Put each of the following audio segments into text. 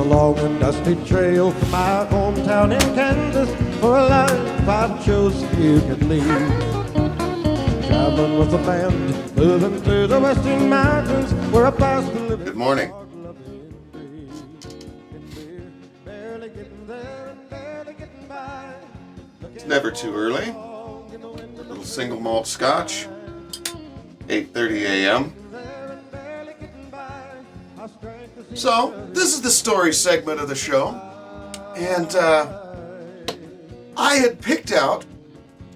long and dusty trail from my hometown in Kansas for a life I've chosen you could lead. Traveling with a band, moving through the western mountains where I passed the living. Good morning. It's never too early. A little single malt scotch, 8:30 a.m. So, this is the story segment of the show, and I had picked out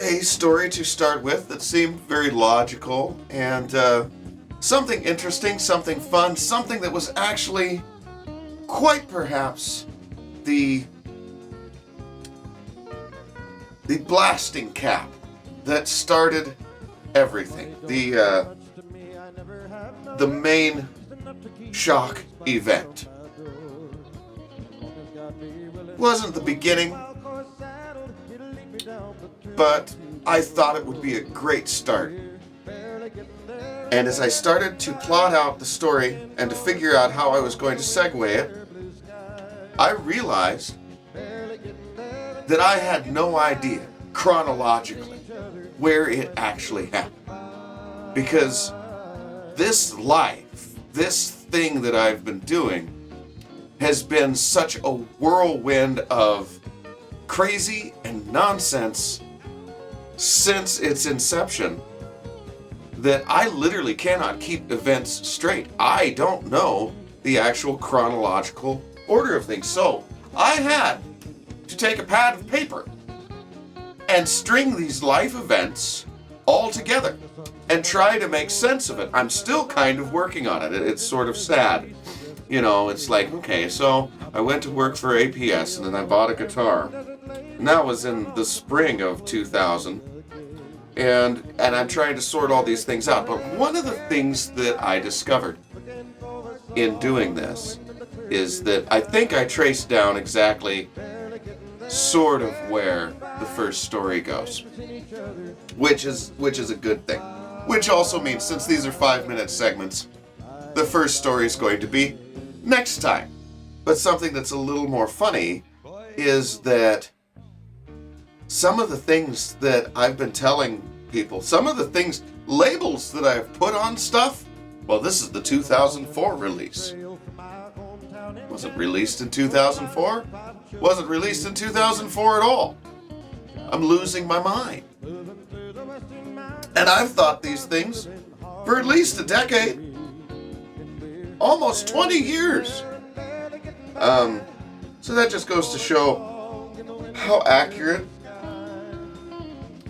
a story to start with that seemed very logical and something interesting, something fun, something that was actually quite perhaps the blasting cap that started everything. The main shock event. Wasn't the beginning, but I thought it would be a great start. And as I started to plot out the story and to figure out how I was going to segue it, I realized that I had no idea chronologically where it actually happened. Because this life, this thing that I've been doing, has been such a whirlwind of crazy and nonsense since its inception that I literally cannot keep events straight. I don't know the actual chronological order of things. So I had to take a pad of paper and string these life events all together and try to make sense of it. I'm still kind of working on it. It's sort of sad. You know, it's like, okay, so I went to work for APS and then I bought a guitar. And that was in the spring of 2000. And I'm trying to sort all these things out. But one of the things that I discovered in doing this is that I think I traced down exactly sort of where the first story goes, which is a good thing. Which also means, since these are 5-minute segments, the first story is going to be next time. But something that's a little more funny is that some of the things that I've been telling people, some of the things, labels that I've put on stuff, well, this is the 2004 release. Wasn't released in 2004? Wasn't released in 2004 at all. I'm losing my mind. And I've thought these things for at least a decade. Almost 20 years. So that just goes to show how accurate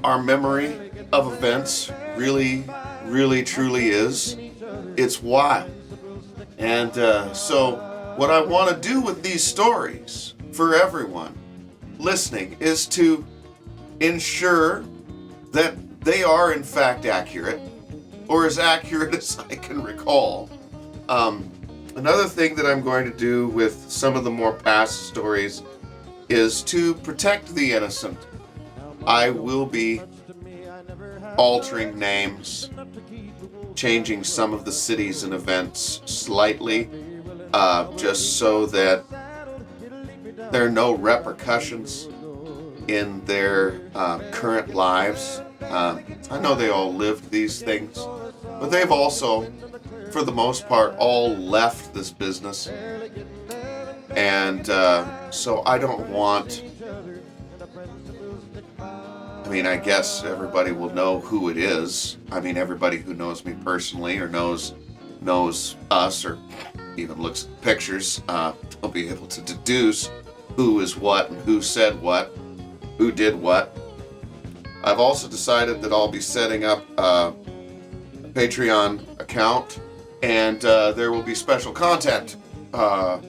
our memory of events really, really, truly is. It's wild. And so what I want to do with these stories for everyone listening is to ensure that they are in fact accurate, or as accurate as I can recall. Another thing that I'm going to do with some of the more past stories is to protect the innocent. I will be altering names, changing some of the cities and events slightly, just so that there are no repercussions in their current lives. I know they all lived these things, but they've also, for the most part, all left this business. And so I don't want... I guess everybody will know who it is. Everybody who knows me personally or knows us or even looks at pictures, they'll be able to deduce who is what and who said what, who did what. I've also decided that I'll be setting up a Patreon account, and there will be special content for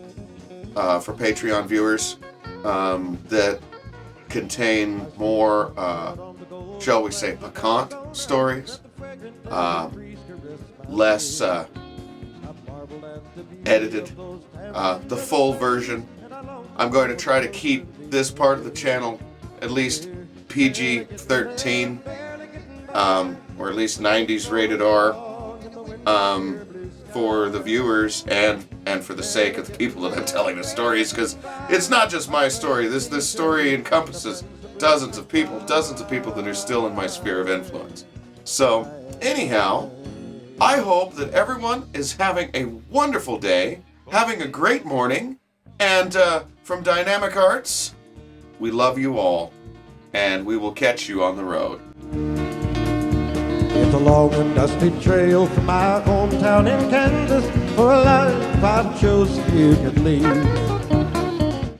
Patreon viewers that contain more, shall we say, piquant stories, less edited, the full version. I'm going to try to keep this part of the channel at least PG-13, or at least 90s rated R, for the viewers and for the sake of the people that I'm telling the stories, because it's not just my story. This story encompasses dozens of people that are still in my sphere of influence. So, anyhow, I hope that everyone is having a wonderful day, having a great morning, and from Dynamic Arts, we love you all, and we will catch you on the road. It's a long and dusty trail from my hometown in Kansas for a life I've chosen you could lead.